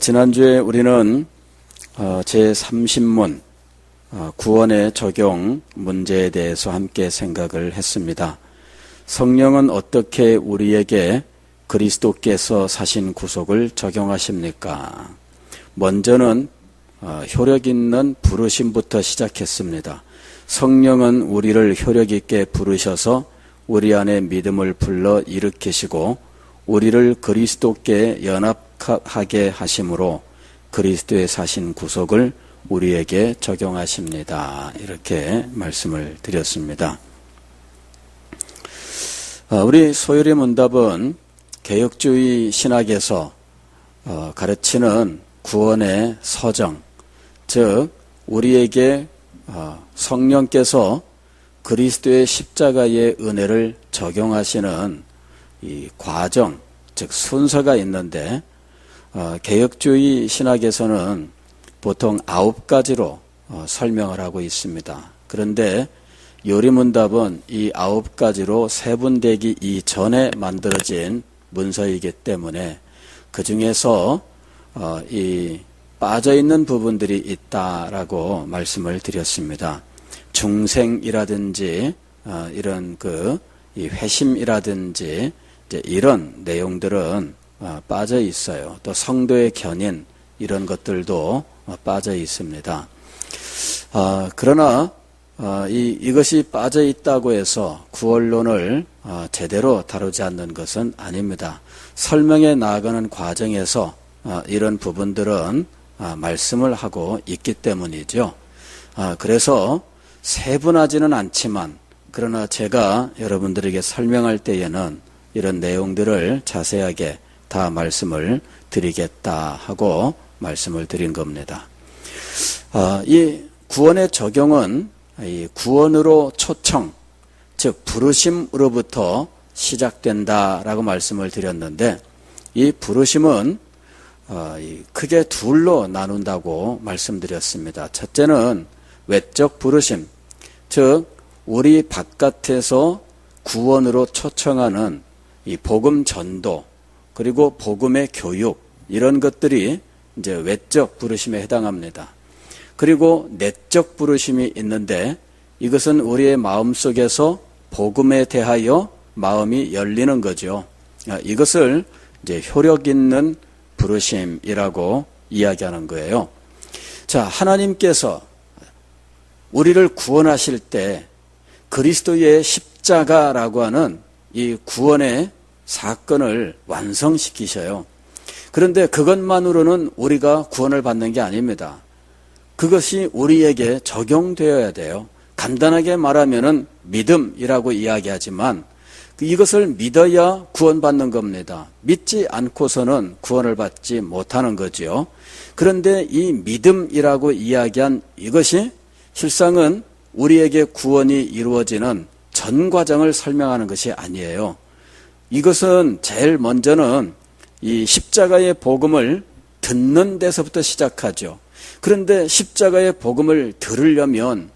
지난주에 우리는 제30문 구원의 적용 문제에 대해서 함께 생각을 했습니다. 성령은 어떻게 우리에게 그리스도께서 사신 구속을 적용하십니까? 먼저는 효력 있는 부르심부터 시작했습니다. 성령은 우리를 효력 있게 부르셔서 우리 안에 믿음을 불러 일으키시고 우리를 그리스도께 연합하게 하심으로 그리스도의 사신 구속을 우리에게 적용하십니다. 이렇게 말씀을 드렸습니다. 우리 소요리 문답은 개혁주의 신학에서 가르치는 구원의 서정, 즉 우리에게 성령께서 그리스도의 십자가의 은혜를 적용하시는 이 과정, 즉 순서가 있는데 개혁주의 신학에서는 보통 9가지로 설명을 하고 있습니다. 그런데 요리문답은 이 9가지로 세분되기 이전에 만들어진 문서이기 때문에 그 중에서 이 빠져있는 부분들이 있다라고 말씀을 드렸습니다. 중생이라든지 이런 이 회심이라든지 이제 이런 내용들은 빠져 있어요. 또 성도의 견인 이런 것들도 빠져 있습니다. 그러나 이것이 빠져 있다고 해서 구원론을 제대로 다루지 않는 것은 아닙니다. 설명에 나아가는 과정에서 이런 부분들은 말씀을 하고 있기 때문이죠. 그래서 세분하지는 않지만 그러나 제가 여러분들에게 설명할 때에는 이런 내용들을 자세하게 다 말씀을 드리겠다 하고 말씀을 드린 겁니다. 이 구원의 적용은 이 구원으로 초청, 즉 부르심으로부터 시작된다라고 말씀을 드렸는데 이 부르심은 크게 둘로 나눈다고 말씀드렸습니다. 첫째는 외적 부르심, 즉 우리 바깥에서 구원으로 초청하는 이 복음 전도 그리고 복음의 교육 이런 것들이 이제 외적 부르심에 해당합니다. 그리고 내적 부르심이 있는데 이것은 우리의 마음속에서 복음에 대하여 마음이 열리는 거죠. 이것을 이제 효력 있는 부르심이라고 이야기하는 거예요. 자, 하나님께서 우리를 구원하실 때 그리스도의 십자가라고 하는 이 구원의 사건을 완성시키셔요. 그런데 그것만으로는 우리가 구원을 받는 게 아닙니다. 그것이 우리에게 적용되어야 돼요. 간단하게 말하면은 믿음이라고 이야기하지만 이것을 믿어야 구원받는 겁니다. 믿지 않고서는 구원을 받지 못하는 거죠. 그런데 이 믿음이라고 이야기한 이것이 실상은 우리에게 구원이 이루어지는 전 과정을 설명하는 것이 아니에요. 이것은 제일 먼저는 이 십자가의 복음을 듣는 데서부터 시작하죠. 그런데 십자가의 복음을 들으려면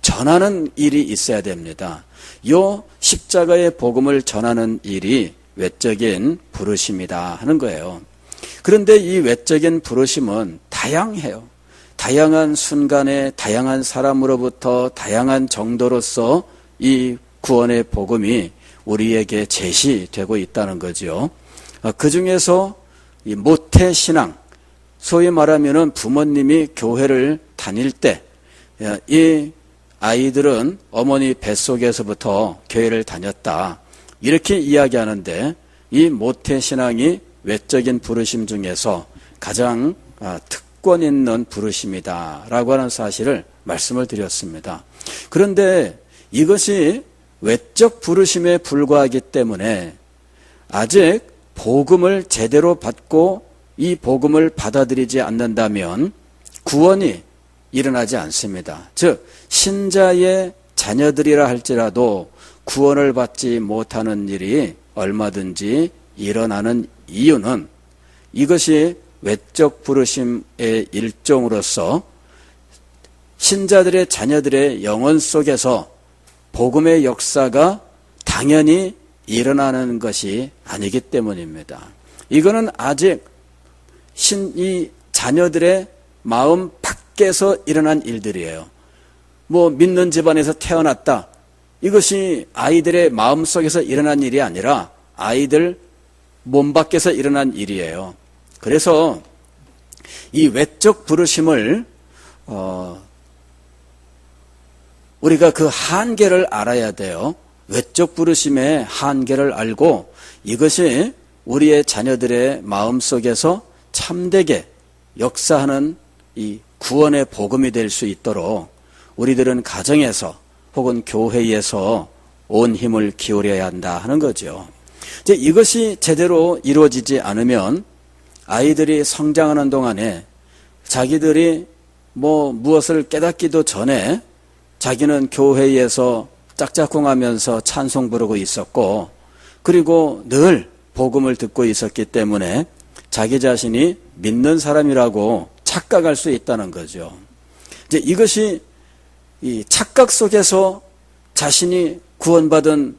전하는 일이 있어야 됩니다. 이 십자가의 복음을 전하는 일이 외적인 부르심이다 하는 거예요. 그런데 이 외적인 부르심은 다양해요. 다양한 순간에 다양한 사람으로부터 다양한 정도로서 이 구원의 복음이 우리에게 제시되고 있다는 거죠. 그 중에서 이 모태신앙, 소위 말하면은 부모님이 교회를 다닐 때 이 아이들은 어머니 뱃속에서부터 교회를 다녔다. 이렇게 이야기하는데 이 모태신앙이 외적인 부르심 중에서 가장 특권 있는 부르심이다라고 하는 사실을 말씀을 드렸습니다. 그런데 이것이 외적 부르심에 불과하기 때문에 아직 복음을 제대로 받고 이 복음을 받아들이지 않는다면 구원이 일어나지 않습니다. 즉 신자의 자녀들이라 할지라도 구원을 받지 못하는 일이 얼마든지 일어나는 이유는 이것이 외적 부르심의 일종으로서 신자들의 자녀들의 영혼 속에서 복음의 역사가 당연히 일어나는 것이 아니기 때문입니다. 이거는 아직 이 자녀들의 마음 밖에서 일어난 일들이에요. 뭐 믿는 집안에서 태어났다. 이것이 아이들의 마음 속에서 일어난 일이 아니라 아이들 몸 밖에서 일어난 일이에요. 그래서 이 외적 부르심을 우리가 그 한계를 알아야 돼요. 외적 부르심의 한계를 알고 이것이 우리의 자녀들의 마음 속에서 참되게 역사하는 이 구원의 복음이 될 수 있도록 우리들은 가정에서 혹은 교회에서 온 힘을 기울여야 한다 하는 거죠. 이제 이것이 제대로 이루어지지 않으면 아이들이 성장하는 동안에 자기들이 무엇을 깨닫기도 전에 자기는 교회에서 짝짝꿍하면서 찬송 부르고 있었고, 그리고 늘 복음을 듣고 있었기 때문에 자기 자신이 믿는 사람이라고 착각할 수 있다는 거죠. 이제 이것이 이 착각 속에서 자신이 구원받은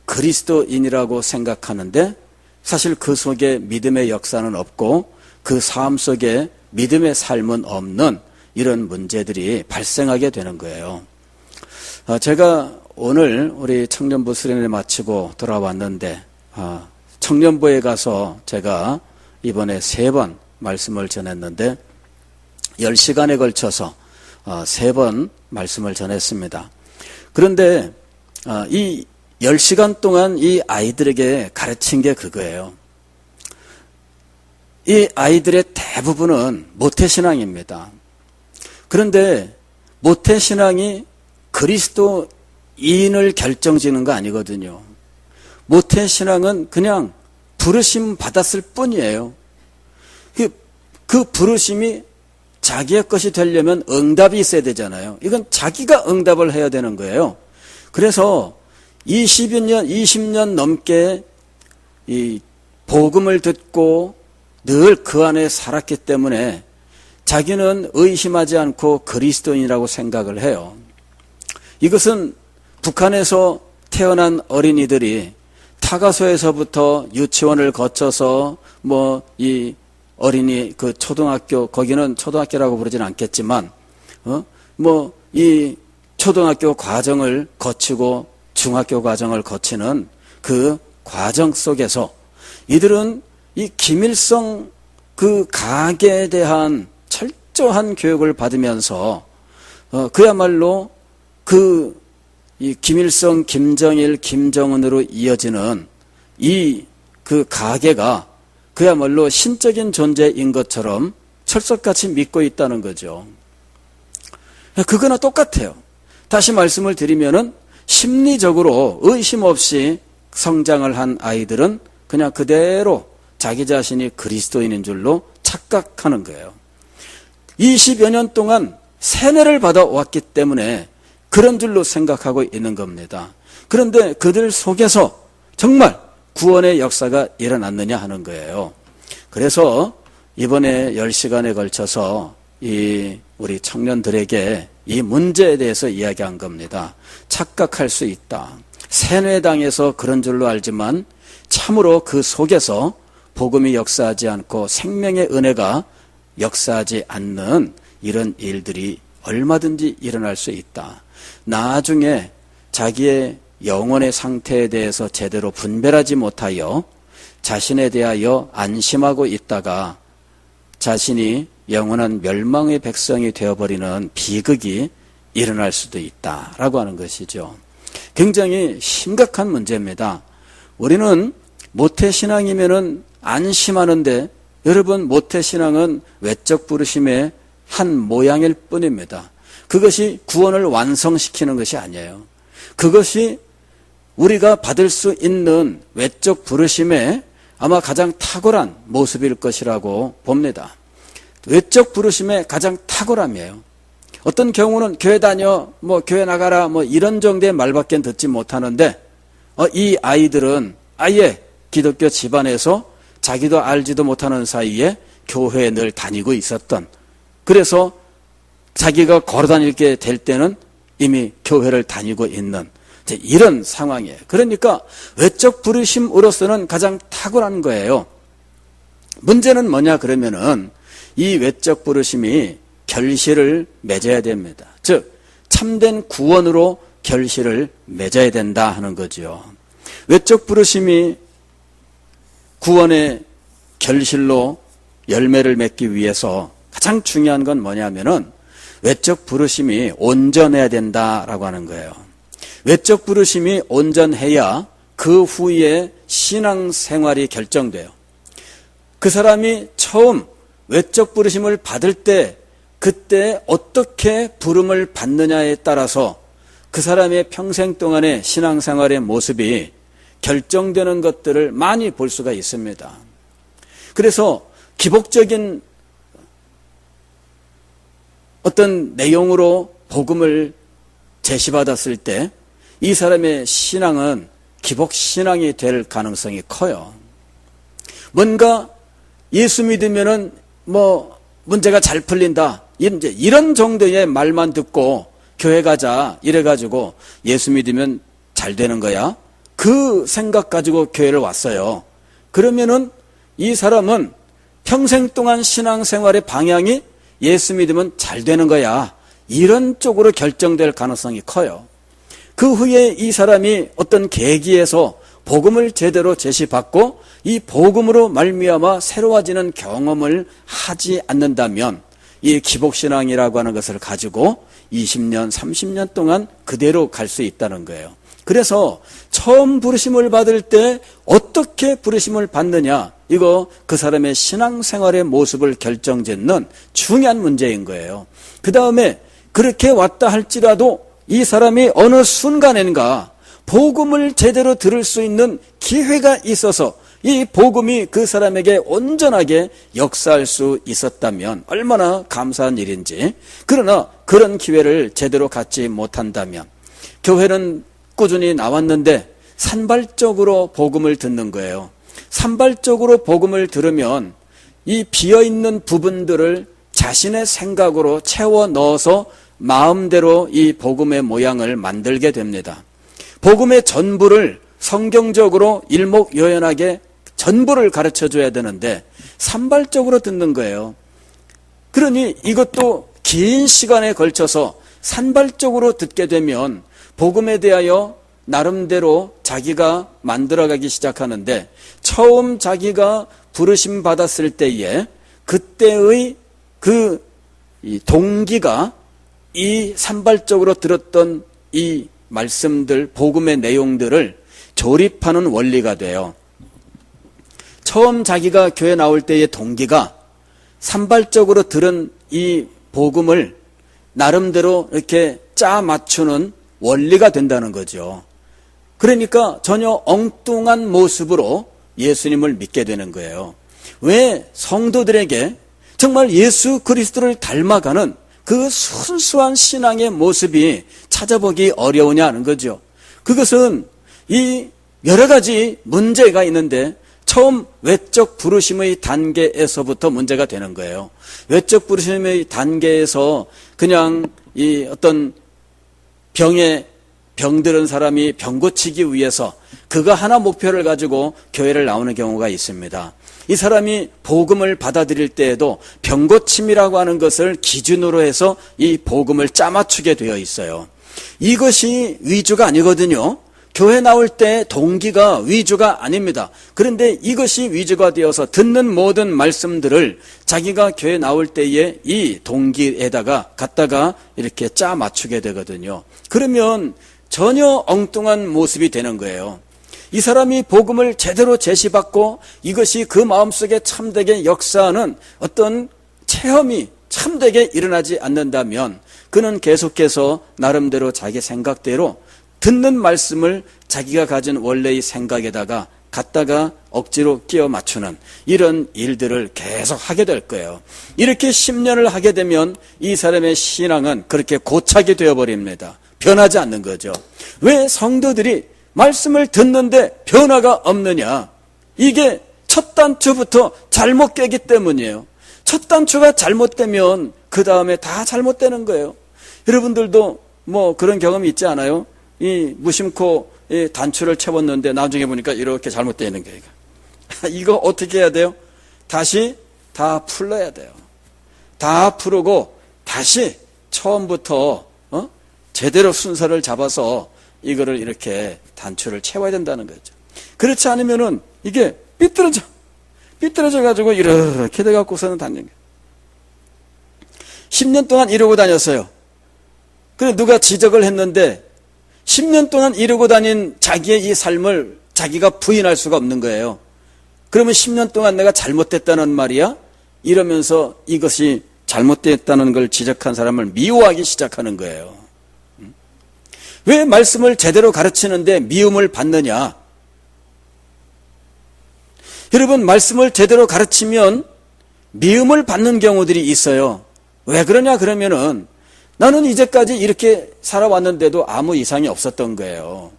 그리스도인이라고 생각하는데 사실 그 속에 믿음의 역사는 없고 그 삶 속에 믿음의 삶은 없는 이런 문제들이 발생하게 되는 거예요. 제가 오늘 우리 청년부 수련회 마치고 돌아왔는데 청년부에 가서 제가 이번에 3번 말씀을 전했는데 10시간에 걸쳐서 3번 말씀을 전했습니다. 그런데 이 10시간 동안 이 아이들에게 가르친 게 그거예요. 이 아이들의 대부분은 모태신앙입니다. 그런데 모태신앙이 그리스도인을 결정지는 거 아니거든요. 모태신앙은 그냥 부르심 받았을 뿐이에요. 그 부르심이 자기의 것이 되려면 응답이 있어야 되잖아요. 이건 자기가 응답을 해야 되는 거예요. 그래서 20년 넘게 이 복음을 듣고 늘 그 안에 살았기 때문에 자기는 의심하지 않고 그리스도인이라고 생각을 해요. 이것은 북한에서 태어난 어린이들이 타가소에서부터 유치원을 거쳐서 이 어린이 그 초등학교, 거기는 초등학교라고 부르지는 않겠지만 이 초등학교 과정을 거치고 중학교 과정을 거치는 그 과정 속에서 이들은 이 김일성 그 가계에 대한 철저한 교육을 받으면서 그야말로 이 김일성, 김정일, 김정은으로 이어지는 이 그 가계가 그야말로 신적인 존재인 것처럼 철석같이 믿고 있다는 거죠. 그거나 똑같아요. 다시 말씀을 드리면은 심리적으로 의심 없이 성장을 한 아이들은 그냥 그대로 자기 자신이 그리스도인인 줄로 착각하는 거예요. 20여 년 동안 세뇌를 받아왔기 때문에 그런 줄로 생각하고 있는 겁니다. 그런데 그들 속에서 정말 구원의 역사가 일어났느냐 하는 거예요. 그래서 이번에 10시간에 걸쳐서 우리 청년들에게 이 문제에 대해서 이야기한 겁니다. 착각할 수 있다. 세뇌당해서 그런 줄로 알지만 참으로 그 속에서 복음이 역사하지 않고 생명의 은혜가 역사하지 않는 이런 일들이 얼마든지 일어날 수 있다. 나중에 자기의 영혼의 상태에 대해서 제대로 분별하지 못하여 자신에 대하여 안심하고 있다가 자신이 영원한 멸망의 백성이 되어버리는 비극이 일어날 수도 있다라고 하는 것이죠. 굉장히 심각한 문제입니다. 우리는 모태신앙이면은 안심하는데 여러분 모태신앙은 외적 부르심의 한 모양일 뿐입니다. 그것이 구원을 완성시키는 것이 아니에요. 그것이 우리가 받을 수 있는 외적 부르심의 아마 가장 탁월한 모습일 것이라고 봅니다. 외적 부르심의 가장 탁월함이에요. 어떤 경우는 교회 다녀, 교회 나가라, 이런 정도의 말밖에 듣지 못하는데, 이 아이들은 아예 기독교 집안에서 자기도 알지도 못하는 사이에 교회에 늘 다니고 있었던, 그래서 자기가 걸어 다니게 될 때는 이미 교회를 다니고 있는 이런 상황이에요. 그러니까 외적 부르심으로서는 가장 탁월한 거예요. 문제는 뭐냐 그러면은 이 외적 부르심이 결실을 맺어야 됩니다. 즉 참된 구원으로 결실을 맺어야 된다 하는 거죠. 외적 부르심이 구원의 결실로 열매를 맺기 위해서 가장 중요한 건 뭐냐면은 외적 부르심이 온전해야 된다라고 하는 거예요. 외적 부르심이 온전해야 그 후에 신앙생활이 결정돼요. 그 사람이 처음 외적 부르심을 받을 때 그때 어떻게 부름을 받느냐에 따라서 그 사람의 평생 동안의 신앙생활의 모습이 결정되는 것들을 많이 볼 수가 있습니다. 그래서 기복적인 어떤 내용으로 복음을 제시받았을 때 이 사람의 신앙은 기복신앙이 될 가능성이 커요. 뭔가 예수 믿으면은 문제가 잘 풀린다. 이런 정도의 말만 듣고 교회 가자 이래가지고 예수 믿으면 잘 되는 거야. 그 생각 가지고 교회를 왔어요. 그러면은 이 사람은 평생 동안 신앙생활의 방향이 예수 믿으면 잘 되는 거야. 이런 쪽으로 결정될 가능성이 커요. 그 후에 이 사람이 어떤 계기에서 복음을 제대로 제시받고 이 복음으로 말미암아 새로워지는 경험을 하지 않는다면 이 기복신앙이라고 하는 것을 가지고 20년, 30년 동안 그대로 갈 수 있다는 거예요. 그래서 처음 부르심을 받을 때 어떻게 부르심을 받느냐, 이거 그 사람의 신앙생활의 모습을 결정짓는 중요한 문제인 거예요. 그 다음에 그렇게 왔다 할지라도 이 사람이 어느 순간인가 복음을 제대로 들을 수 있는 기회가 있어서 이 복음이 그 사람에게 온전하게 역사할 수 있었다면 얼마나 감사한 일인지. 그러나 그런 기회를 제대로 갖지 못한다면 교회는 꾸준히 나왔는데 산발적으로 복음을 듣는 거예요. 산발적으로 복음을 들으면 이 비어있는 부분들을 자신의 생각으로 채워 넣어서 마음대로 이 복음의 모양을 만들게 됩니다. 복음의 전부를 성경적으로 일목요연하게 전부를 가르쳐 줘야 되는데 산발적으로 듣는 거예요. 그러니 이것도 긴 시간에 걸쳐서 산발적으로 듣게 되면 복음에 대하여 나름대로 자기가 만들어가기 시작하는데 처음 자기가 부르심 받았을 때에 그때의 그 동기가 이 산발적으로 들었던 이 말씀들, 복음의 내용들을 조립하는 원리가 돼요. 처음 자기가 교회 나올 때의 동기가 산발적으로 들은 이 복음을 나름대로 이렇게 짜 맞추는 원리가 된다는 거죠. 그러니까 전혀 엉뚱한 모습으로 예수님을 믿게 되는 거예요. 왜 성도들에게 정말 예수 그리스도를 닮아가는 그 순수한 신앙의 모습이 찾아보기 어려우냐 하는 거죠. 그것은 이 여러 가지 문제가 있는데 처음 외적 부르심의 단계에서부터 문제가 되는 거예요. 외적 부르심의 단계에서 그냥 이 어떤 병들은 사람이 병 고치기 위해서 그거 하나 목표를 가지고 교회를 나오는 경우가 있습니다. 이 사람이 복음을 받아들일 때에도 병 고침이라고 하는 것을 기준으로 해서 이 복음을 짜맞추게 되어 있어요. 이것이 위주가 아니거든요. 교회 나올 때 동기가 위주가 아닙니다. 그런데 이것이 위주가 되어서 듣는 모든 말씀들을 자기가 교회 나올 때에 이 동기에다가 갖다가 이렇게 짜 맞추게 되거든요. 그러면 전혀 엉뚱한 모습이 되는 거예요. 이 사람이 복음을 제대로 제시받고 이것이 그 마음속에 참되게 역사하는 어떤 체험이 참되게 일어나지 않는다면 그는 계속해서 나름대로 자기 생각대로 듣는 말씀을 자기가 가진 원래의 생각에다가 갖다가 억지로 끼워 맞추는 이런 일들을 계속 하게 될 거예요. 이렇게 10년을 하게 되면 이 사람의 신앙은 그렇게 고착이 되어버립니다. 변하지 않는 거죠. 왜 성도들이 말씀을 듣는데 변화가 없느냐? 이게 첫 단추부터 잘못 깨기 때문이에요. 첫 단추가 잘못되면 그 다음에 다 잘못되는 거예요. 여러분들도 뭐 그런 경험이 있지 않아요? 이 무심코 이 단추를 채웠는데 나중에 보니까 이렇게 잘못되어 있는 거예요. 이거 어떻게 해야 돼요? 다시 다 풀러야 돼요. 다 풀고 다시 처음부터 제대로 순서를 잡아서 이거를 이렇게 단추를 채워야 된다는 거죠. 그렇지 않으면은 이게 삐뚤어져 가지고 이렇게 돼 갖고서는 다니는 거예요. 10년 동안 이러고 다녔어요. 그래 누가 지적을 했는데 10년 동안 이러고 다닌 자기의 이 삶을 자기가 부인할 수가 없는 거예요. 그러면 10년 동안 내가 잘못됐다는 말이야? 이러면서 이것이 잘못됐다는 걸 지적한 사람을 미워하기 시작하는 거예요. 왜 말씀을 제대로 가르치는데 미움을 받느냐? 여러분, 말씀을 제대로 가르치면 미움을 받는 경우들이 있어요. 왜 그러냐 그러면은 나는 이제까지 이렇게 살아왔는데도 아무 이상이 없었던 거예요.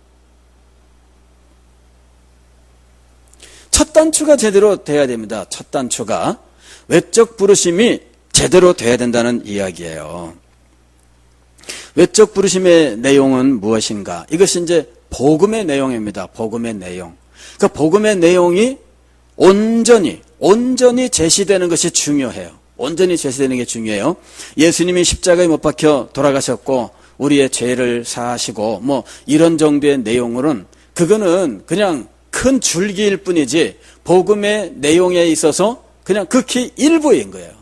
첫 단추가 제대로 돼야 됩니다. 첫 단추가 외적 부르심이 제대로 돼야 된다는 이야기예요. 외적 부르심의 내용은 무엇인가? 이것이 이제 복음의 내용입니다. 복음의 내용. 그러니까 복음의 내용이 온전히 제시되는 것이 중요해요. 온전히 제시되는 게 중요해요. 예수님이 십자가에 못 박혀 돌아가셨고 우리의 죄를 사하시고 뭐 이런 정도의 내용으로는 그거는 그냥 큰 줄기일 뿐이지 복음의 내용에 있어서 그냥 극히 일부인 거예요.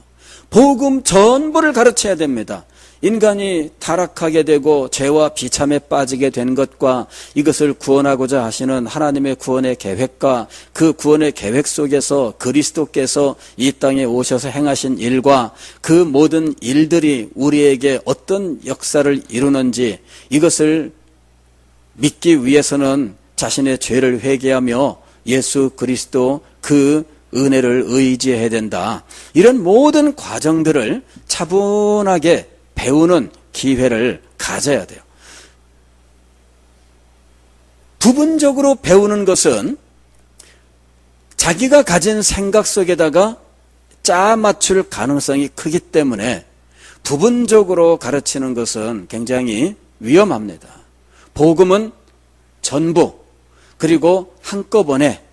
복음 전부를 가르쳐야 됩니다. 인간이 타락하게 되고 죄와 비참에 빠지게 된 것과 이것을 구원하고자 하시는 하나님의 구원의 계획과 그 구원의 계획 속에서 그리스도께서 이 땅에 오셔서 행하신 일과 그 모든 일들이 우리에게 어떤 역사를 이루는지 이것을 믿기 위해서는 자신의 죄를 회개하며 예수 그리스도 그 은혜를 의지해야 된다. 이런 모든 과정들을 차분하게 배우는 기회를 가져야 돼요. 부분적으로 배우는 것은 자기가 가진 생각 속에다가 짜 맞출 가능성이 크기 때문에 부분적으로 가르치는 것은 굉장히 위험합니다. 복음은 전부 그리고 한꺼번에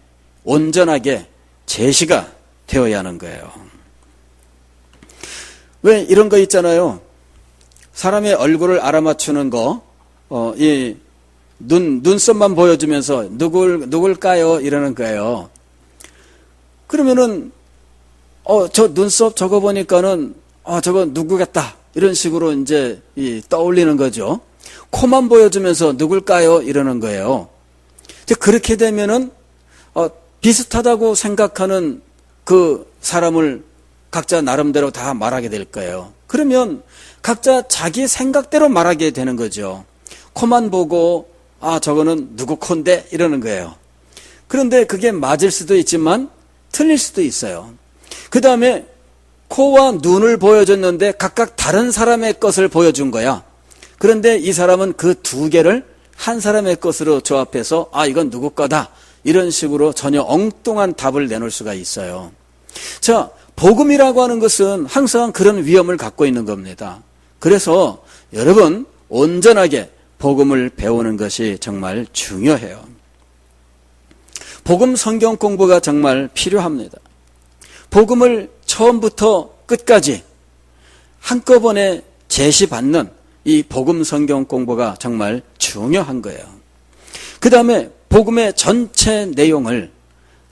온전하게 제시가 되어야 하는 거예요. 왜 이런 거 있잖아요. 사람의 얼굴을 알아맞추는 거, 이 눈썹만 보여주면서 누굴까요? 이러는 거예요. 그러면은 저 눈썹 저거 보니까는 저거 누구겠다 이런 식으로 이제 떠올리는 거죠. 코만 보여주면서 누굴까요? 이러는 거예요. 그렇게 되면은 비슷하다고 생각하는 그 사람을 각자 나름대로 다 말하게 될 거예요. 그러면 각자 자기 생각대로 말하게 되는 거죠. 코만 보고 저거는 누구 콘데 이러는 거예요. 그런데 그게 맞을 수도 있지만 틀릴 수도 있어요. 그 다음에 코와 눈을 보여줬는데 각각 다른 사람의 것을 보여준 거야. 그런데 이 사람은 그 두 개를 한 사람의 것으로 조합해서 이건 누구 거다 이런 식으로 전혀 엉뚱한 답을 내놓을 수가 있어요. 자, 복음이라고 하는 것은 항상 그런 위험을 갖고 있는 겁니다. 그래서 여러분 온전하게 복음을 배우는 것이 정말 중요해요. 복음 성경 공부가 정말 필요합니다. 복음을 처음부터 끝까지 한꺼번에 제시받는 이 복음 성경 공부가 정말 중요한 거예요. 그 다음에 복음의 전체 내용을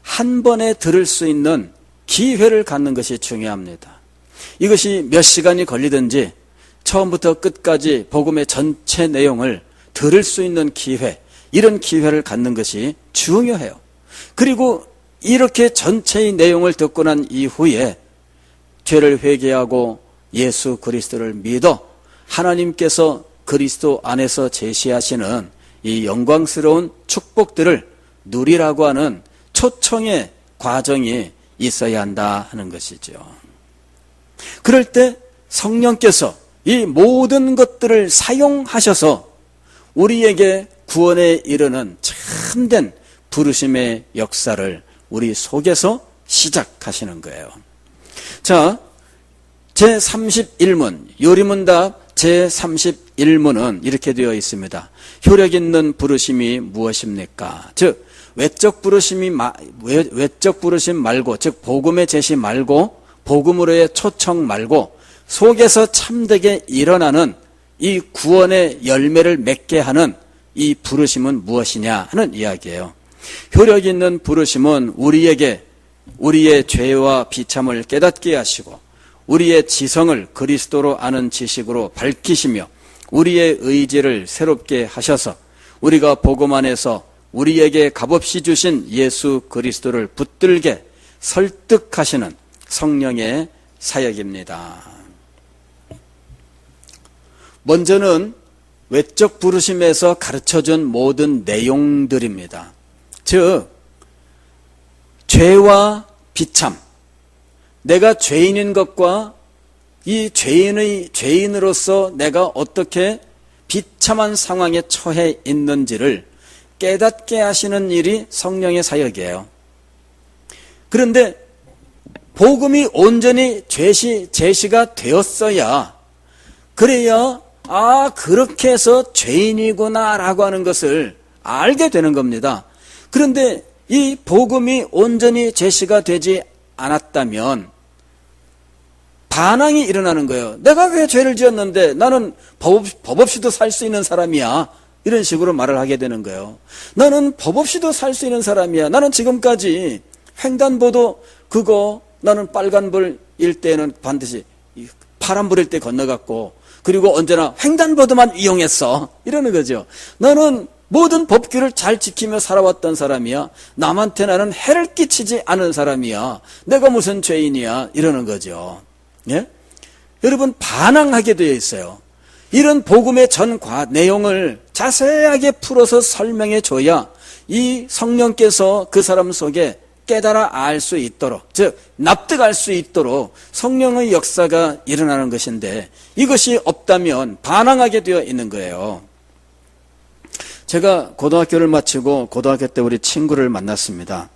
한 번에 들을 수 있는 기회를 갖는 것이 중요합니다. 이것이 몇 시간이 걸리든지 처음부터 끝까지 복음의 전체 내용을 들을 수 있는 기회, 이런 기회를 갖는 것이 중요해요. 그리고 이렇게 전체의 내용을 듣고 난 이후에 죄를 회개하고 예수 그리스도를 믿어 하나님께서 그리스도 안에서 제시하시는 이 영광스러운 축복들을 누리라고 하는 초청의 과정이 있어야 한다 하는 것이죠. 그럴 때 성령께서 이 모든 것들을 사용하셔서 우리에게 구원에 이르는 참된 부르심의 역사를 우리 속에서 시작하시는 거예요. 자, 제31문 요리문답 제31문은 이렇게 되어 있습니다. 효력 있는 부르심이 무엇입니까? 즉 외적 부르심 말고, 즉 복음의 제시 말고, 복음으로의 초청 말고, 속에서 참되게 일어나는 이 구원의 열매를 맺게 하는 이 부르심은 무엇이냐 하는 이야기예요. 효력 있는 부르심은 우리에게 우리의 죄와 비참을 깨닫게 하시고 우리의 지성을 그리스도로 아는 지식으로 밝히시며 우리의 의지를 새롭게 하셔서 우리가 복음 안에서 우리에게 값없이 주신 예수 그리스도를 붙들게 설득하시는 성령의 사역입니다. 먼저는 외적 부르심에서 가르쳐준 모든 내용들입니다. 즉 죄와 비참, 내가 죄인인 것과 이 죄인으로서 내가 어떻게 비참한 상황에 처해 있는지를 깨닫게 하시는 일이 성령의 사역이에요. 그런데 복음이 온전히 제시가 되었어야, 그래야 그렇게 해서 죄인이구나라고 하는 것을 알게 되는 겁니다. 그런데 이 복음이 온전히 제시가 되지 않았다면 반항이 일어나는 거예요. 내가 왜 죄를 지었는데 나는 법 없이도 살 수 있는 사람이야. 이런 식으로 말을 하게 되는 거예요. 나는 법 없이도 살 수 있는 사람이야. 나는 지금까지 횡단보도 그거 나는 빨간불일 때는 반드시 파란불일 때 건너갔고, 그리고 언제나 횡단보도만 이용했어. 이러는 거죠. 나는 모든 법규를 잘 지키며 살아왔던 사람이야. 남한테 나는 해를 끼치지 않은 사람이야. 내가 무슨 죄인이야. 이러는 거죠. 예? 여러분, 반항하게 되어 있어요. 이런 복음의 내용을 자세하게 풀어서 설명해 줘야 이 성령께서 그 사람 속에 깨달아 알 수 있도록, 즉 납득할 수 있도록 성령의 역사가 일어나는 것인데, 이것이 없다면 반항하게 되어 있는 거예요. 제가 고등학교를 마치고 고등학교 때 우리 친구를 만났습니다.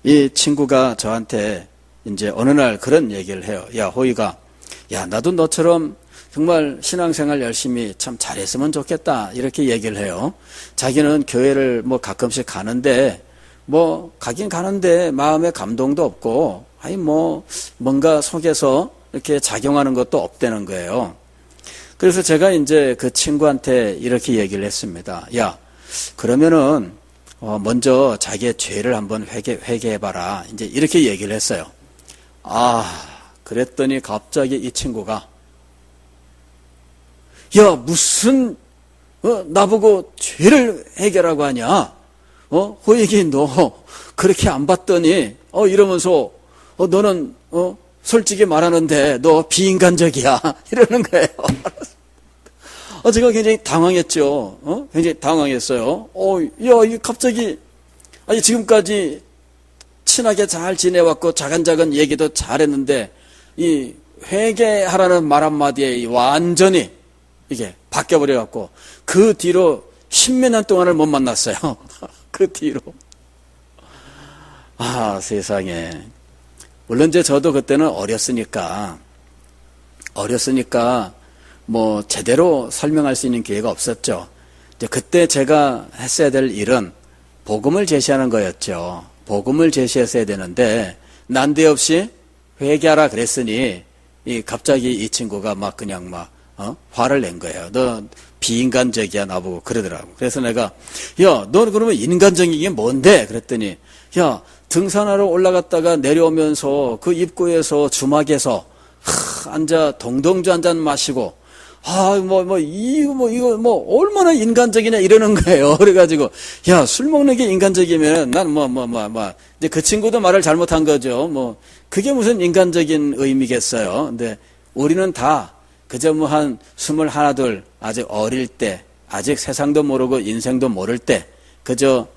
이 친구가 저한테 이제 어느 날 그런 얘기를 해요. 야, 호이가, 야, 나도 너처럼 정말 신앙생활 열심히 참 잘했으면 좋겠다. 이렇게 얘기를 해요. 자기는 교회를 뭐 가끔씩 가는데, 가긴 가는데 마음에 감동도 없고, 뭔가 속에서 이렇게 작용하는 것도 없다는 거예요. 그래서 제가 이제 그 친구한테 이렇게 얘기를 했습니다. 야, 그러면은, 먼저 자기의 죄를 한번 회개해봐라. 이제 이렇게 얘기를 했어요. 그랬더니 갑자기 이 친구가, 야, 무슨, 나보고 죄를 회개라고 하냐? 호익이 너 그렇게 안 봤더니, 이러면서, 너는, 솔직히 말하는데 너 비인간적이야. 이러는 거예요. 제가 굉장히 당황했죠. 굉장히 당황했어요. 야, 갑자기, 지금까지 친하게 잘 지내왔고, 자간자간 얘기도 잘했는데, 이 회개하라는 말 한마디에 완전히 이게 바뀌어버려갖고, 그 뒤로 10몇 년 동안을 못 만났어요. 그 뒤로. 세상에. 물론 저도 그때는 어렸으니까 제대로 설명할 수 있는 기회가 없었죠. 그때 제가 했어야 될 일은 복음을 제시하는 거였죠. 복음을 제시했어야 되는데 난데없이 회개하라 그랬으니 갑자기 이 친구가 화를 낸 거예요. 너 비인간적이야 나보고 그러더라고. 그래서 내가, 야, 너 그러면 인간적인 게 뭔데? 그랬더니, 야, 등산하러 올라갔다가 내려오면서 그 입구에서 주막에서 앉아 동동주 한 잔 마시고, 이거 얼마나 인간적이냐 이러는 거예요. 그래가지고, 야, 술 먹는 게 인간적이면 난 이제 그 친구도 말을 잘못한 거죠. 그게 무슨 인간적인 의미겠어요. 근데 우리는 다 그저 한 21, 아직 어릴 때, 아직 세상도 모르고 인생도 모를 때, 그저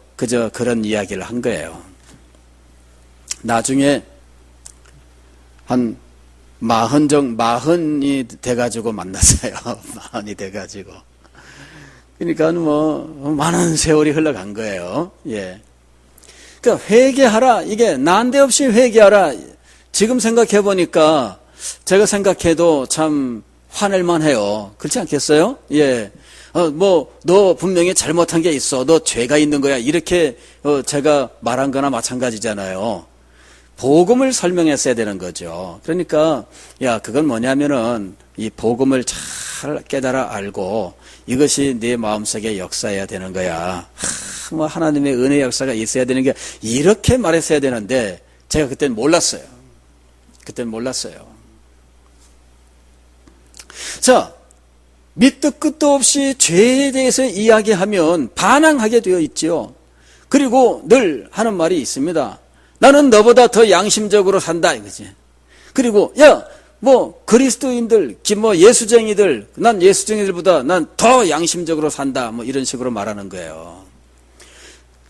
그런 이야기를 한 거예요. 나중에 한 40이 돼가지고 만났어요. 40이 돼가지고. 그러니까 많은 세월이 흘러간 거예요. 예. 그러니까 회개하라. 이게 난데없이 회개하라. 지금 생각해 보니까 제가 생각해도 참 화낼만 해요. 그렇지 않겠어요? 예. 너 분명히 잘못한 게 있어. 너 죄가 있는 거야. 이렇게 제가 말한 거나 마찬가지잖아요. 복음을 설명했어야 되는 거죠. 그러니까, 그건 뭐냐면은, 이 복음을 잘 깨달아 알고, 이것이 네 마음속에 역사해야 되는 거야. 하나님의 은혜 역사가 있어야 되는 게, 이렇게 말했어야 되는데, 제가 그때는 몰랐어요. 자, 밑도 끝도 없이 죄에 대해서 이야기하면 반항하게 되어 있지요. 그리고 늘 하는 말이 있습니다. 나는 너보다 더 양심적으로 산다 이거지. 그리고 그리스도인들, 예수쟁이들, 난 예수쟁이들보다 난 더 양심적으로 산다. 이런 식으로 말하는 거예요.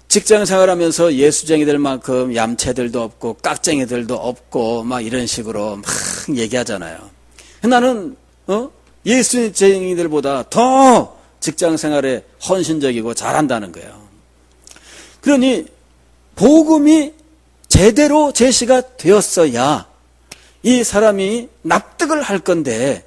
직장 생활하면서 예수쟁이들만큼 얌체들도 없고 깍쟁이들도 없고 이런 식으로 막 얘기하잖아요. 나는 예수쟁이들보다 더 직장 생활에 헌신적이고 잘한다는 거예요. 그러니 복음이 제대로 제시가 되었어야 이 사람이 납득을 할 건데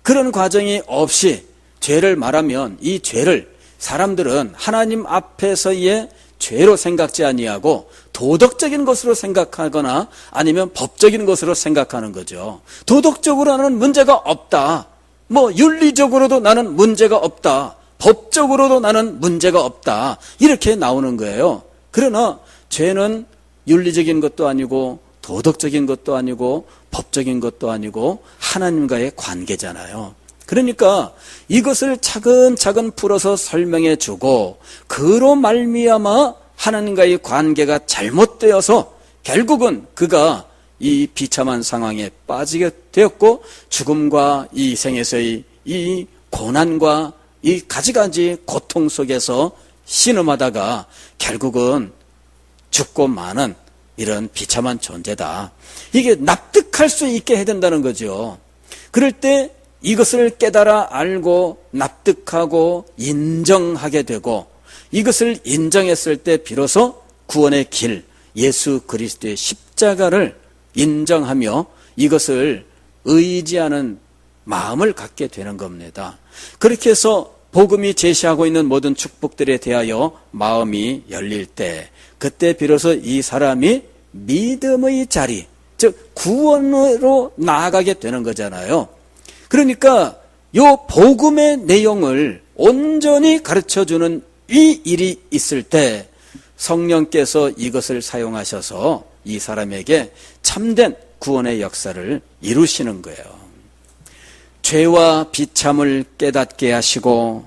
그런 과정이 없이 죄를 말하면 이 죄를 사람들은 하나님 앞에서의 죄로 생각지 아니하고 도덕적인 것으로 생각하거나 아니면 법적인 것으로 생각하는 거죠. 도덕적으로 나는 문제가 없다. 윤리적으로도 나는 문제가 없다. 법적으로도 나는 문제가 없다. 이렇게 나오는 거예요. 그러나 죄는 윤리적인 것도 아니고 도덕적인 것도 아니고 법적인 것도 아니고 하나님과의 관계잖아요. 그러니까 이것을 차근차근 풀어서 설명해 주고 그로 말미암아 하나님과의 관계가 잘못되어서 결국은 그가 이 비참한 상황에 빠지게 되었고 죽음과 이 생에서의 이 고난과 이 가지가지 고통 속에서 신음하다가 결국은 죽고 마는 이런 비참한 존재다. 이게 납득할 수 있게 해야 된다는 거죠. 그럴 때 이것을 깨달아 알고 납득하고 인정하게 되고 이것을 인정했을 때 비로소 구원의 길, 예수 그리스도의 십자가를 인정하며 이것을 의지하는 마음을 갖게 되는 겁니다. 그렇게 해서 복음이 제시하고 있는 모든 축복들에 대하여 마음이 열릴 때 그때 비로소 이 사람이 믿음의 자리, 즉 구원으로 나아가게 되는 거잖아요. 그러니까 요 복음의 내용을 온전히 가르쳐주는 이 일이 있을 때 성령께서 이것을 사용하셔서 이 사람에게 참된 구원의 역사를 이루시는 거예요. 죄와 비참을 깨닫게 하시고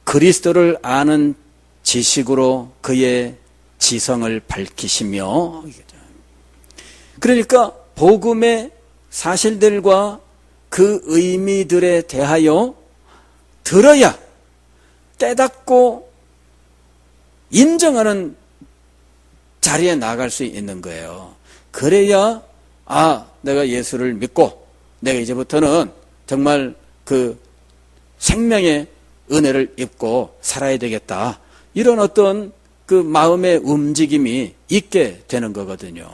그리스도를 아는 지식으로 그의 지성을 밝히시며, 그러니까 복음의 사실들과 그 의미들에 대하여 들어야 깨닫고 인정하는 자리에 나갈 수 있는 거예요. 그래야 내가 예수를 믿고 내가 이제부터는 정말 그 생명의 은혜를 입고 살아야 되겠다. 이런 어떤 그 마음의 움직임이 있게 되는 거거든요.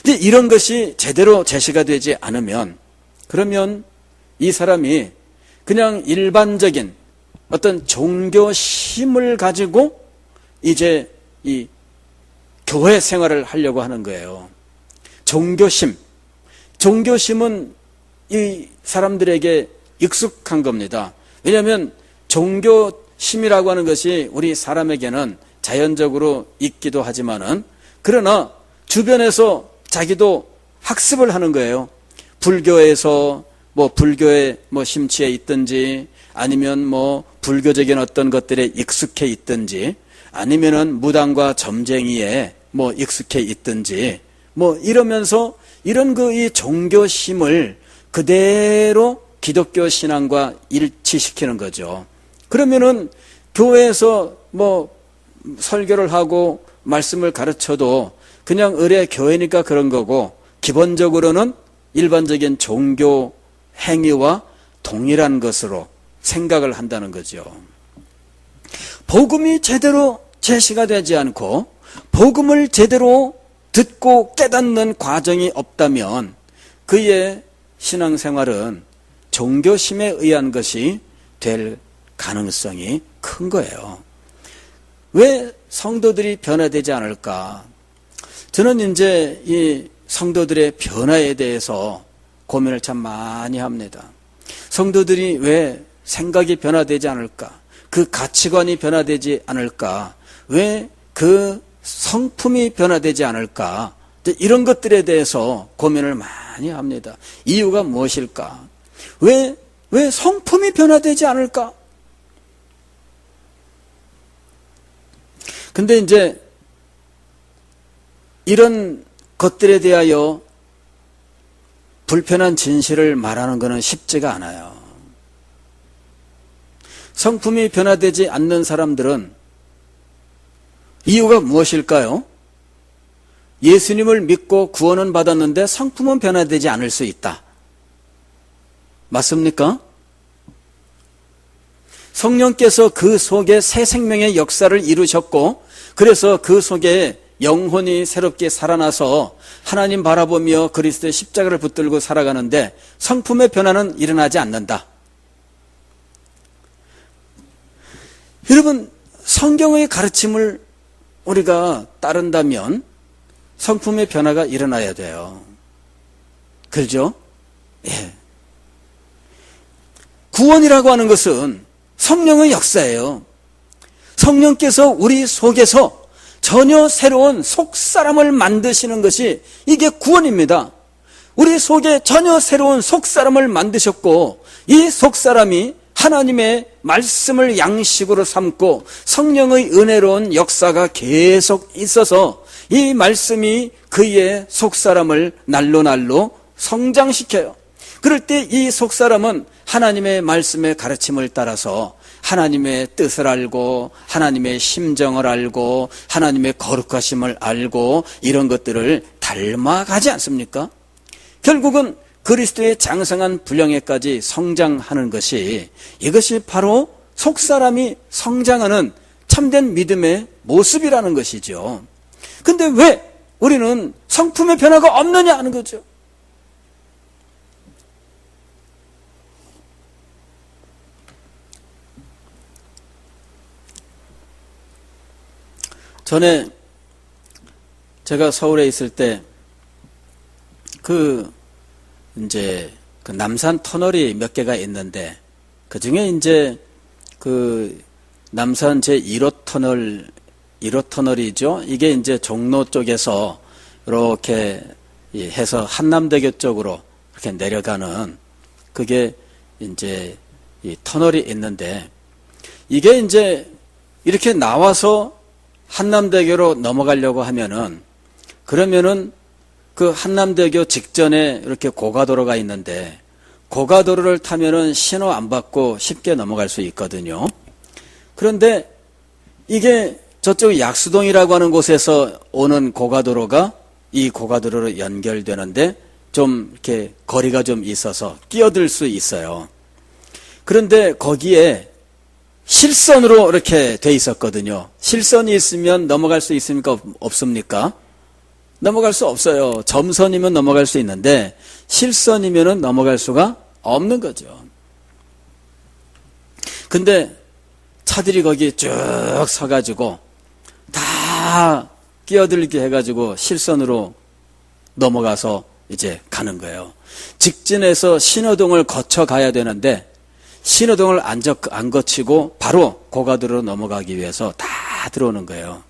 근데 이런 것이 제대로 제시가 되지 않으면 그러면 이 사람이 그냥 일반적인 어떤 종교심을 가지고 이제 이 교회 생활을 하려고 하는 거예요. 종교심은 이 사람들에게 익숙한 겁니다. 왜냐하면 종교심이라고 하는 것이 우리 사람에게는 자연적으로 있기도 하지만은 그러나 주변에서 자기도 학습을 하는 거예요. 불교에서 불교에 심취해 있든지 아니면 불교적인 어떤 것들에 익숙해 있든지 아니면은 무당과 점쟁이에 익숙해 있든지 이러면서 이런 이 종교심을 그대로 기독교 신앙과 일치시키는 거죠. 그러면은 교회에서 설교를 하고 말씀을 가르쳐도 그냥 의례 교회니까 그런 거고 기본적으로는 일반적인 종교 행위와 동일한 것으로 생각을 한다는 거죠. 복음이 제대로 제시가 되지 않고 복음을 제대로 듣고 깨닫는 과정이 없다면 그의 신앙생활은 종교심에 의한 것이 될 가능성이 큰 거예요. 왜 성도들이 변화되지 않을까? 저는 이제 이 성도들의 변화에 대해서 고민을 참 많이 합니다. 성도들이 왜 생각이 변화되지 않을까? 그 가치관이 변화되지 않을까? 왜 그 성품이 변화되지 않을까? 이런 것들에 대해서 고민을 많이 합니다. 이유가 무엇일까? 왜 성품이 변화되지 않을까? 근데 이제 이런 것들에 대하여 불편한 진실을 말하는 것은 쉽지가 않아요. 성품이 변화되지 않는 사람들은 이유가 무엇일까요? 예수님을 믿고 구원은 받았는데 성품은 변화되지 않을 수 있다. 맞습니까? 성령께서 그 속에 새 생명의 역사를 이루셨고, 그래서 그 속에 영혼이 새롭게 살아나서 하나님 바라보며 그리스도의 십자가를 붙들고 살아가는데 성품의 변화는 일어나지 않는다. 여러분, 성경의 가르침을 우리가 따른다면 성품의 변화가 일어나야 돼요. 그렇죠? 예. 구원이라고 하는 것은 성령의 역사예요. 성령께서 우리 속에서 전혀 새로운 속사람을 만드시는 것이 이게 구원입니다. 우리 속에 전혀 새로운 속사람을 만드셨고, 이 속사람이 하나님의 말씀을 양식으로 삼고 성령의 은혜로운 역사가 계속 있어서 이 말씀이 그의 속사람을 날로 성장시켜요. 그럴 때 이 속사람은 하나님의 말씀의 가르침을 따라서 하나님의 뜻을 알고 하나님의 심정을 알고 하나님의 거룩하심을 알고 이런 것들을 닮아가지 않습니까? 결국은 그리스도의 장성한 분량에까지 성장하는 것이, 이것이 바로 속사람이 성장하는 참된 믿음의 모습이라는 것이죠. 근데 왜 우리는 성품의 변화가 없느냐 하는 거죠. 전에 제가 서울에 있을 때 이제 그 남산 터널이 몇 개가 있는데, 그 중에 이제 그 남산 제 1호 터널이죠. 이게 이제 종로 쪽에서 이렇게 해서 한남대교 쪽으로 이렇게 내려가는, 그게 이제 이 터널이 있는데, 이게 이제 이렇게 나와서 한남대교로 넘어가려고 그러면은 그 한남대교 직전에 이렇게 고가도로가 있는데, 고가도로를 타면은 신호 안 받고 쉽게 넘어갈 수 있거든요. 그런데 이게 저쪽 약수동이라고 하는 곳에서 오는 고가도로가 이 고가도로로 연결되는데 좀 이렇게 거리가 좀 있어서 끼어들 수 있어요. 그런데 거기에 실선으로 이렇게 돼 있었거든요. 실선이 있으면 넘어갈 수 있습니까? 없습니까? 넘어갈 수 없어요. 점선이면 넘어갈 수 있는데 실선이면 넘어갈 수가 없는 거죠. 근데 차들이 거기 쭉 서가지고 다 끼어들게 해가지고 실선으로 넘어가서 이제 가는 거예요. 직진해서 신호등을 거쳐 가야 되는데 신호등을 안 거치고 바로 고가도로로 넘어가기 위해서 다 들어오는 거예요.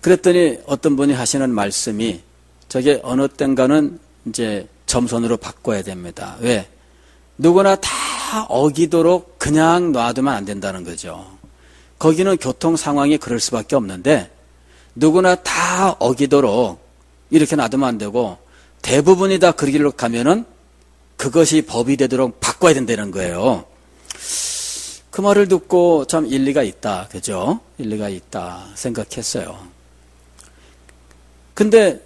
그랬더니 어떤 분이 하시는 말씀이, 저게 어느 땐가는 이제 점선으로 바꿔야 됩니다. 왜? 누구나 다 어기도록 그냥 놔두면 안 된다는 거죠. 거기는 교통 상황이 그럴 수밖에 없는데 누구나 다 어기도록 이렇게 놔두면 안 되고, 대부분이 다 그 길로 가면은 그것이 법이 되도록 바꿔야 된다는 거예요. 그 말을 듣고 참 일리가 있다. 그죠? 일리가 있다 생각했어요. 근데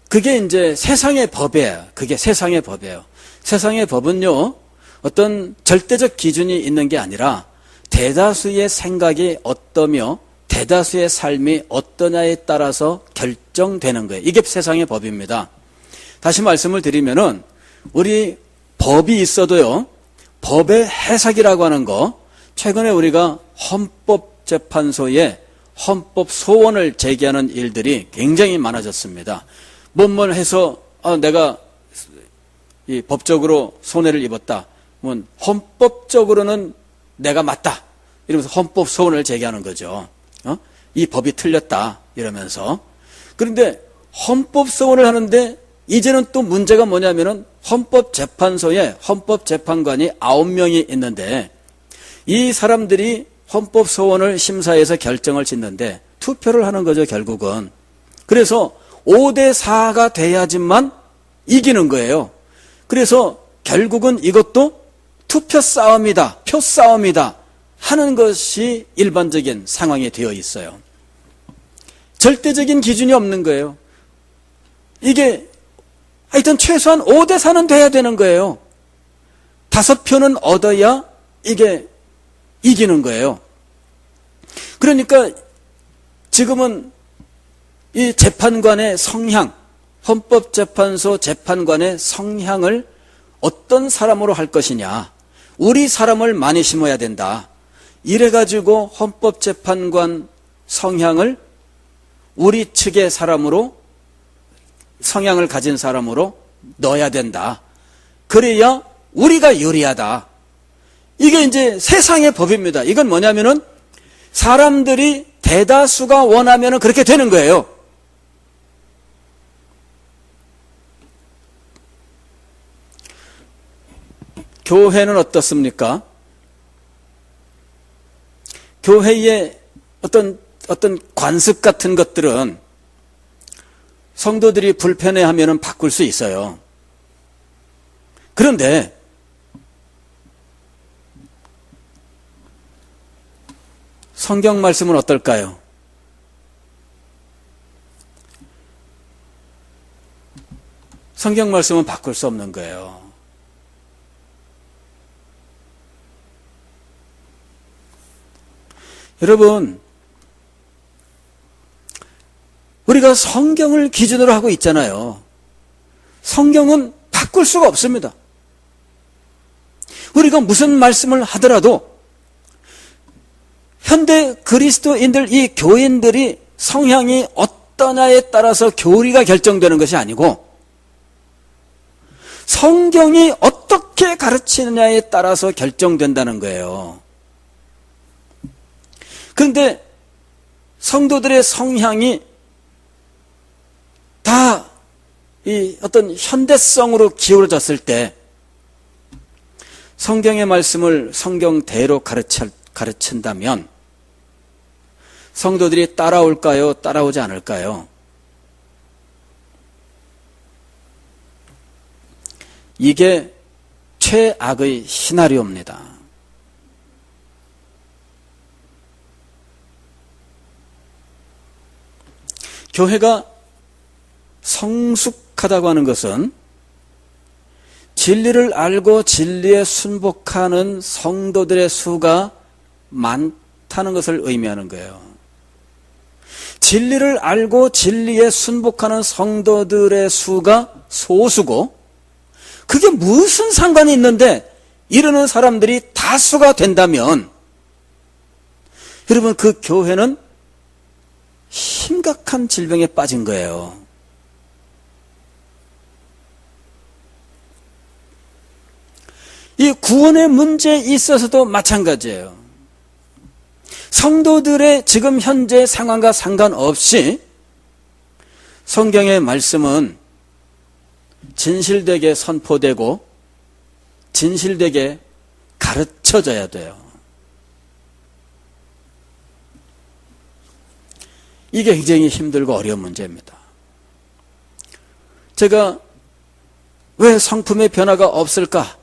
그게 이제 세상의 법이에요. 그게 세상의 법이에요. 세상의 법은요, 어떤 절대적 기준이 있는 게 아니라 대다수의 생각이 어떠며 대다수의 삶이 어떠냐에 따라서 결정되는 거예요. 이게 세상의 법입니다. 다시 말씀을 드리면은 우리 법이 있어도요, 법의 해석이라고 하는 거, 최근에 우리가 헌법재판소에 헌법 소원을 제기하는 일들이 굉장히 많아졌습니다. 뭐뭘 해서 내가 이 법적으로 손해를 입었다. 헌법적으로는 내가 맞다. 이러면서 헌법 소원을 제기하는 거죠. 이 법이 틀렸다. 이러면서. 그런데 헌법 소원을 하는데 이제는 또 문제가 뭐냐면은 헌법재판소에 헌법재판관이 9명이 있는데 이 사람들이 헌법 소원을 심사해서 결정을 짓는데 투표를 하는 거죠, 결국은. 그래서 5대4가 돼야지만 이기는 거예요. 그래서 결국은 이것도 투표 싸움이다, 표 싸움이다 하는 것이 일반적인 상황이 되어 있어요. 절대적인 기준이 없는 거예요. 이게 하여튼 최소한 5대4는 돼야 되는 거예요. 5표는 얻어야 이게 이기는 거예요. 그러니까 지금은 이 재판관의 성향, 헌법재판소 재판관의 성향을 어떤 사람으로 할 것이냐. 우리 사람을 많이 심어야 된다. 이래가지고 헌법재판관 성향을 우리 측의 사람으로, 성향을 가진 사람으로 넣어야 된다. 그래야 우리가 유리하다. 이게 이제 세상의 법입니다. 이건 뭐냐면은 사람들이 대다수가 원하면은 그렇게 되는 거예요. 교회는 어떻습니까? 교회의 어떤 관습 같은 것들은 성도들이 불편해하면은 바꿀 수 있어요. 그런데 성경 말씀은 어떨까요? 성경 말씀은 바꿀 수 없는 거예요. 여러분, 우리가 성경을 기준으로 하고 있잖아요. 성경은 바꿀 수가 없습니다. 우리가 무슨 말씀을 하더라도 현대 그리스도인들, 이 교인들이 성향이 어떠냐에 따라서 교리가 결정되는 것이 아니고 성경이 어떻게 가르치느냐에 따라서 결정된다는 거예요. 그런데 성도들의 성향이 다 이 어떤 현대성으로 기울어졌을 때 성경의 말씀을 성경대로 가르친다면 성도들이 따라올까요? 따라오지 않을까요? 이게 최악의 시나리오입니다. 교회가 성숙하다고 하는 것은 진리를 알고 진리에 순복하는 성도들의 수가 많다는 것을 의미하는 거예요. 진리를 알고 진리에 순복하는 성도들의 수가 소수고 그게 무슨 상관이 있는데 이러는 사람들이 다수가 된다면 여러분 그 교회는 심각한 질병에 빠진 거예요. 이 구원의 문제에 있어서도 마찬가지예요. 성도들의 지금 현재 상황과 상관없이 성경의 말씀은 진실되게 선포되고 진실되게 가르쳐져야 돼요. 이게 굉장히 힘들고 어려운 문제입니다. 제가 왜 성품의 변화가 없을까?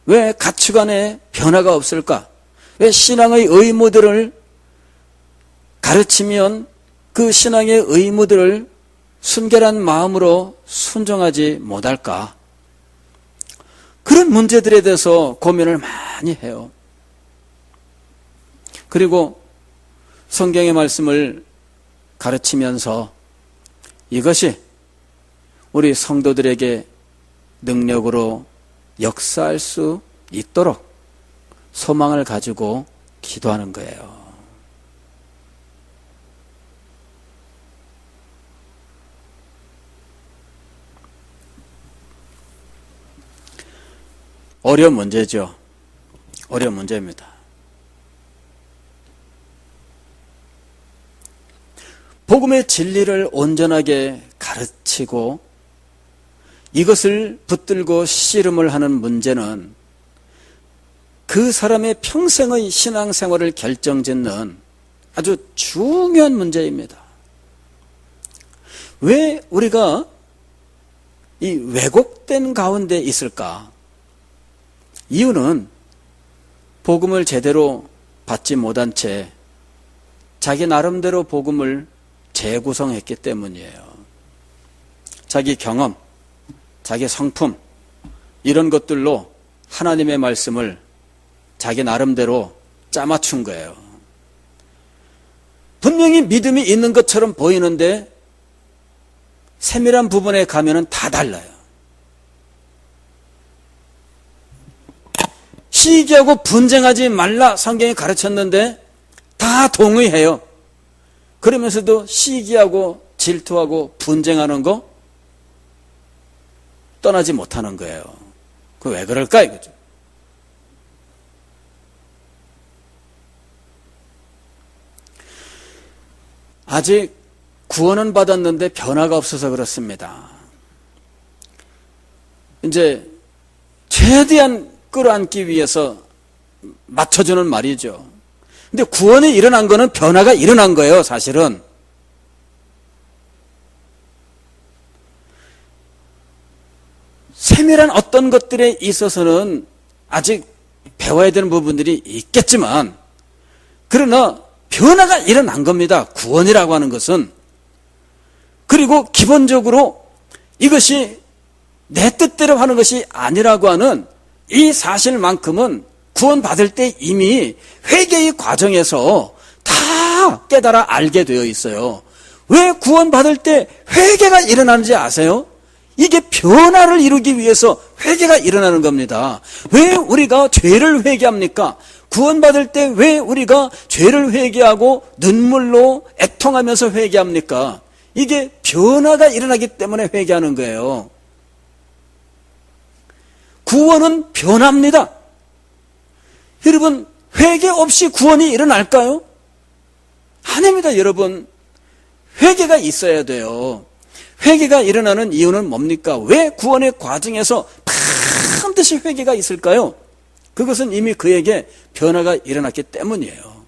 왜 가치관의 변화가 없을까? 왜 신앙의 의무들을 가르치면 그 신앙의 의무들을 순결한 마음으로 순종하지 못할까? 그런 문제들에 대해서 고민을 많이 해요. 그리고 성경의 말씀을 가르치면서 이것이 우리 성도들에게 능력으로 역사할 수 있도록 소망을 가지고 기도하는 거예요. 어려운 문제죠. 어려운 문제입니다. 복음의 진리를 온전하게 가르치고 이것을 붙들고 씨름을 하는 문제는 그 사람의 평생의 신앙생활을 결정짓는 아주 중요한 문제입니다. 왜 우리가 이 왜곡된 가운데 있을까? 이유는 복음을 제대로 받지 못한 채 자기 나름대로 복음을 재구성했기 때문이에요. 자기 경험, 자기 성품, 이런 것들로 하나님의 말씀을 자기 나름대로 짜맞춘 거예요. 분명히 믿음이 있는 것처럼 보이는데 세밀한 부분에 가면은 다 달라요. 시기하고 분쟁하지 말라 성경이 가르쳤는데 다 동의해요. 그러면서도 시기하고 질투하고 분쟁하는 거 떠나지 못하는 거예요. 그 왜 그럴까 이거죠. 아직 구원은 받았는데 변화가 없어서 그렇습니다. 이제 최대한 끌어안기 위해서 맞춰주는 말이죠. 근데 구원이 일어난 거는 변화가 일어난 거예요, 사실은. 세밀한 어떤 것들에 있어서는 아직 배워야 되는 부분들이 있겠지만, 그러나 변화가 일어난 겁니다. 구원이라고 하는 것은. 그리고 기본적으로 이것이 내 뜻대로 하는 것이 아니라고 하는 이 사실만큼은 구원받을 때 이미 회개의 과정에서 다 깨달아 알게 되어 있어요. 왜 구원받을 때 회개가 일어나는지 아세요? 이게 변화를 이루기 위해서 회개가 일어나는 겁니다. 왜 우리가 죄를 회개합니까? 구원받을 때 왜 우리가 죄를 회개하고 눈물로 애통하면서 회개합니까? 이게 변화가 일어나기 때문에 회개하는 거예요. 구원은 변화입니다. 여러분, 회개 없이 구원이 일어날까요? 아닙니다, 여러분. 회개가 있어야 돼요. 회개가 일어나는 이유는 뭡니까? 왜 구원의 과정에서 반드시 회개가 있을까요? 그것은 이미 그에게 변화가 일어났기 때문이에요.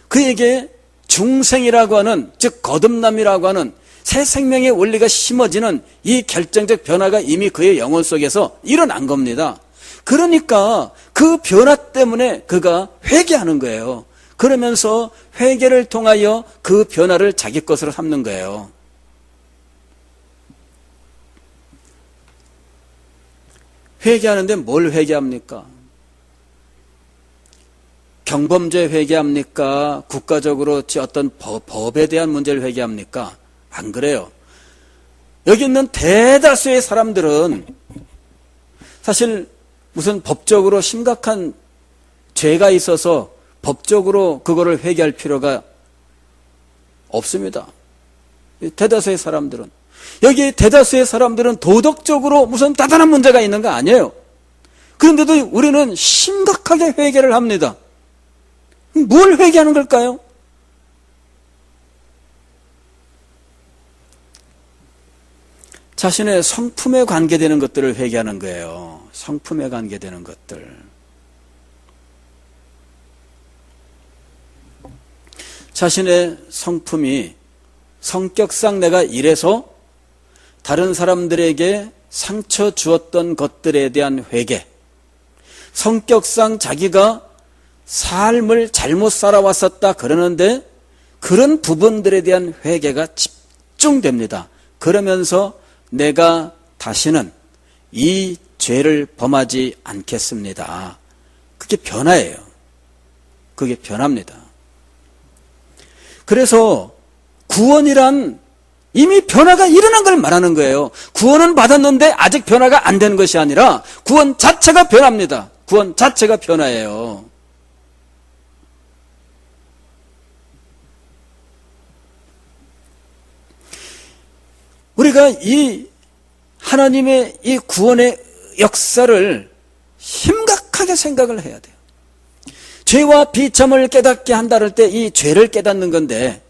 그에게 중생이라고 하는, 즉 거듭남이라고 하는 새 생명의 원리가 심어지는 이 결정적 변화가 이미 그의 영혼 속에서 일어난 겁니다. 그러니까 그 변화 때문에 그가 회개하는 거예요. 그러면서 회개를 통하여 그 변화를 자기 것으로 삼는 거예요. 회개하는데 뭘 회개합니까? 경범죄 회개합니까? 국가적으로 어떤 법에 대한 문제를 회개합니까? 안 그래요. 여기 있는 대다수의 사람들은 사실 무슨 법적으로 심각한 죄가 있어서 법적으로 그거를 회개할 필요가 없습니다. 대다수의 사람들은. 여기 대다수의 사람들은 도덕적으로 무슨 대단한 문제가 있는 거 아니에요. 그런데도 우리는 심각하게 회개를 합니다. 뭘 회개하는 걸까요? 자신의 성품에 관계되는 것들을 회개하는 거예요. 성품에 관계되는 것들. 자신의 성품이 성격상 내가 이래서 다른 사람들에게 상처 주었던 것들에 대한 회개. 성격상 자기가 삶을 잘못 살아왔었다 그러는데 그런 부분들에 대한 회개가 집중됩니다. 그러면서 내가 다시는 이 죄를 범하지 않겠습니다. 그게 변화예요. 그게 변화입니다. 그래서 구원이란 이미 변화가 일어난 걸 말하는 거예요. 구원은 받았는데 아직 변화가 안 되는 것이 아니라 구원 자체가 변화입니다. 구원 자체가 변화예요. 우리가 이 하나님의 이 구원의 역사를 심각하게 생각을 해야 돼요. 죄와 비참을 깨닫게 한다를 때 이 죄를 깨닫는 건데,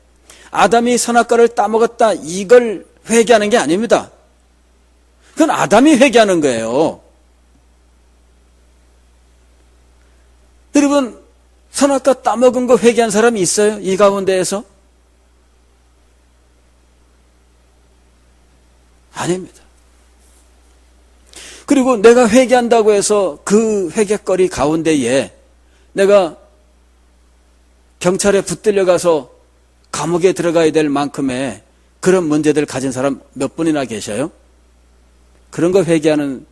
아담이 선악과를 따먹었다 이걸 회개하는 게 아닙니다. 그건 아담이 회개하는 거예요. 여러분, 선악과 따먹은 거 회개한 사람이 있어요? 이 가운데에서? 아닙니다. 그리고 내가 회개한다고 해서 그 회개거리 가운데에 내가 경찰에 붙들려 가서 감옥에 들어가야 될 만큼의 그런 문제들 가진 사람 몇 분이나 계셔요? 그런 거 회개하는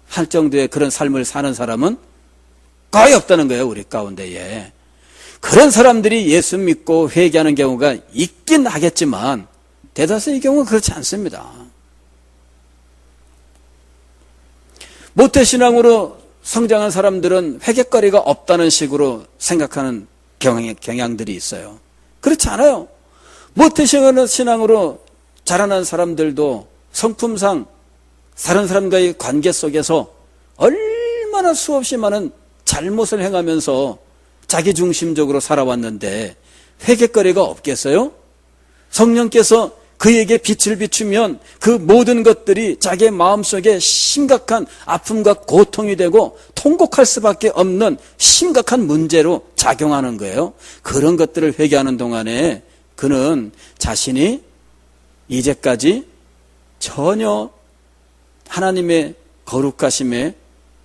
할 정도의 그런 삶을 사는 사람은 거의 없다는 거예요, 우리 가운데에. 그런 사람들이 예수 믿고 회개하는 경우가 있긴 하겠지만 대다수의 경우는 그렇지 않습니다. 모태신앙으로 성장한 사람들은 회개거리가 없다는 식으로 생각하는 경향들이 있어요. 그렇지 않아요. 모태신앙으로 자라난 사람들도 성품상 다른 사람과의 관계 속에서 얼마나 수없이 많은 잘못을 행하면서 자기중심적으로 살아왔는데 회개거리가 없겠어요? 성령께서 그에게 빛을 비추면 그 모든 것들이 자기의 마음속에 심각한 아픔과 고통이 되고 통곡할 수밖에 없는 심각한 문제로 작용하는 거예요. 그런 것들을 회개하는 동안에 그는 자신이 이제까지 전혀 하나님의 거룩하심에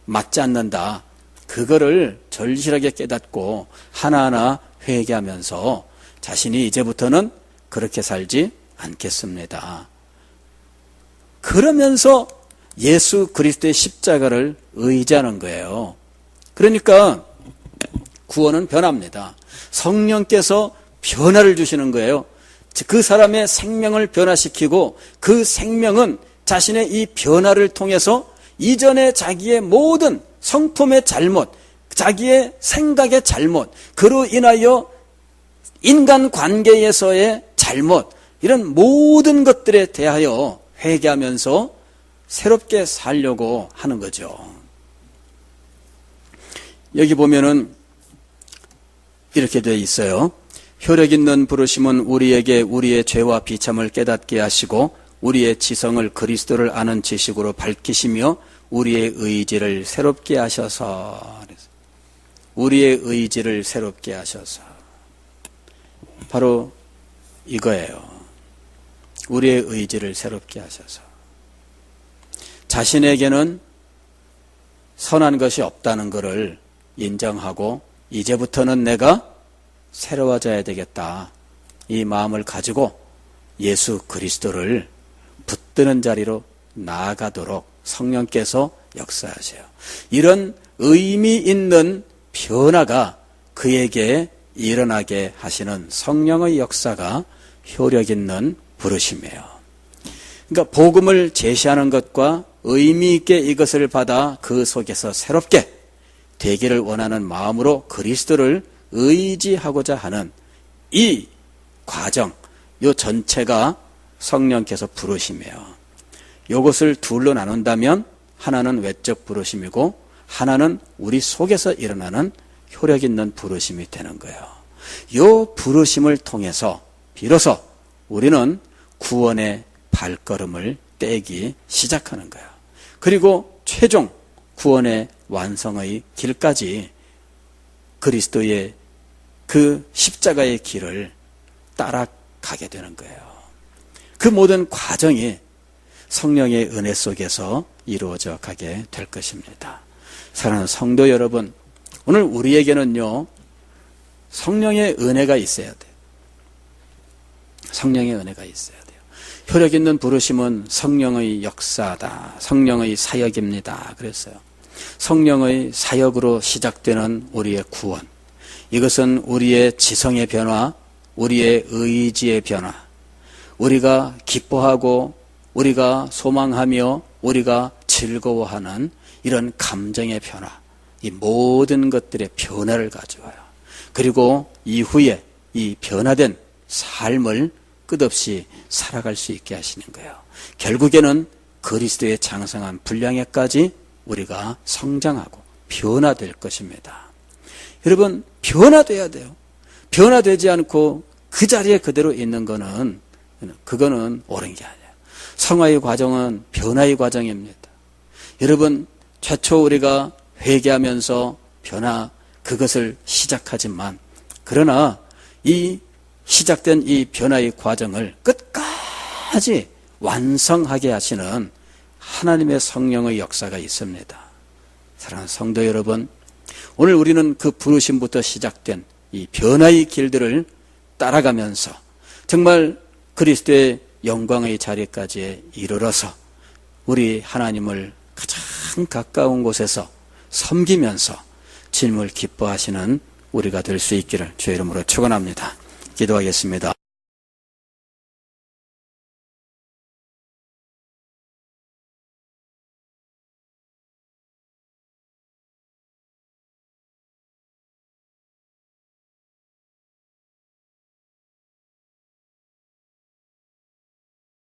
맞지 않는다. 그거를 절실하게 깨닫고 하나하나 회개하면서 자신이 이제부터는 그렇게 살지 않겠습니다. 그러면서 예수 그리스도의 십자가를 의지하는 거예요. 그러니까 구원은 변합니다. 성령께서 변화를 주시는 거예요. 그 사람의 생명을 변화시키고 그 생명은 자신의 이 변화를 통해서 이전에 자기의 모든 성품의 잘못, 자기의 생각의 잘못, 그로 인하여 인간관계에서의 잘못, 이런 모든 것들에 대하여 회개하면서 새롭게 살려고 하는 거죠. 여기 보면은 이렇게 되어 있어요. 효력 있는 부르심은 우리에게 우리의 죄와 비참을 깨닫게 하시고 우리의 지성을 그리스도를 아는 지식으로 밝히시며 우리의 의지를 새롭게 하셔서, 우리의 의지를 새롭게 하셔서, 바로 이거예요. 우리의 의지를 새롭게 하셔서. 자신에게는 선한 것이 없다는 것을 인정하고 이제부터는 내가 새로워져야 되겠다. 이 마음을 가지고 예수 그리스도를 붙드는 자리로 나아가도록 성령께서 역사하세요. 이런 의미 있는 변화가 그에게 일어나게 하시는 성령의 역사가 효력 있는 부르심이에요. 그러니까 복음을 제시하는 것과 의미 있게 이것을 받아 그 속에서 새롭게 되기를 원하는 마음으로 그리스도를 의지하고자 하는 이 과정, 이 전체가 성령께서 부르심이에요. 이것을 둘로 나눈다면 하나는 외적 부르심이고 하나는 우리 속에서 일어나는 효력 있는 부르심이 되는 거예요. 이 부르심을 통해서 비로소 우리는 구원의 발걸음을 떼기 시작하는 거예요. 그리고 최종 구원의 완성의 길까지 그리스도의 그 십자가의 길을 따라가게 되는 거예요. 그 모든 과정이 성령의 은혜 속에서 이루어져 가게 될 것입니다. 사랑하는 성도 여러분, 오늘 우리에게는요, 성령의 은혜가 있어야 돼요. 성령의 은혜가 있어야 돼요. 효력 있는 부르심은 성령의 역사다. 성령의 사역입니다. 그랬어요. 성령의 사역으로 시작되는 우리의 구원. 이것은 우리의 지성의 변화, 우리의 의지의 변화, 우리가 기뻐하고 우리가 소망하며 우리가 즐거워하는 이런 감정의 변화, 이 모든 것들의 변화를 가져와요. 그리고 이후에 이 변화된 삶을 끝없이 살아갈 수 있게 하시는 거예요. 결국에는 그리스도의 장성한 분량에까지 우리가 성장하고 변화될 것입니다. 여러분, 변화돼야 돼요. 변화되지 않고 그 자리에 그대로 있는 거는, 그거는 옳은 게 아니에요. 성화의 과정은 변화의 과정입니다. 여러분, 최초 우리가 회개하면서 변화, 그것을 시작하지만, 그러나 이 시작된 이 변화의 과정을 끝까지 완성하게 하시는 하나님의 성령의 역사가 있습니다. 사랑하는 성도 여러분, 오늘 우리는 그 부르심부터 시작된 이 변화의 길들을 따라가면서 정말 그리스도의 영광의 자리까지 이르러서 우리 하나님을 가장 가까운 곳에서 섬기면서 주님을 기뻐하시는 우리가 될 수 있기를 주의 이름으로 축원합니다. 기도하겠습니다.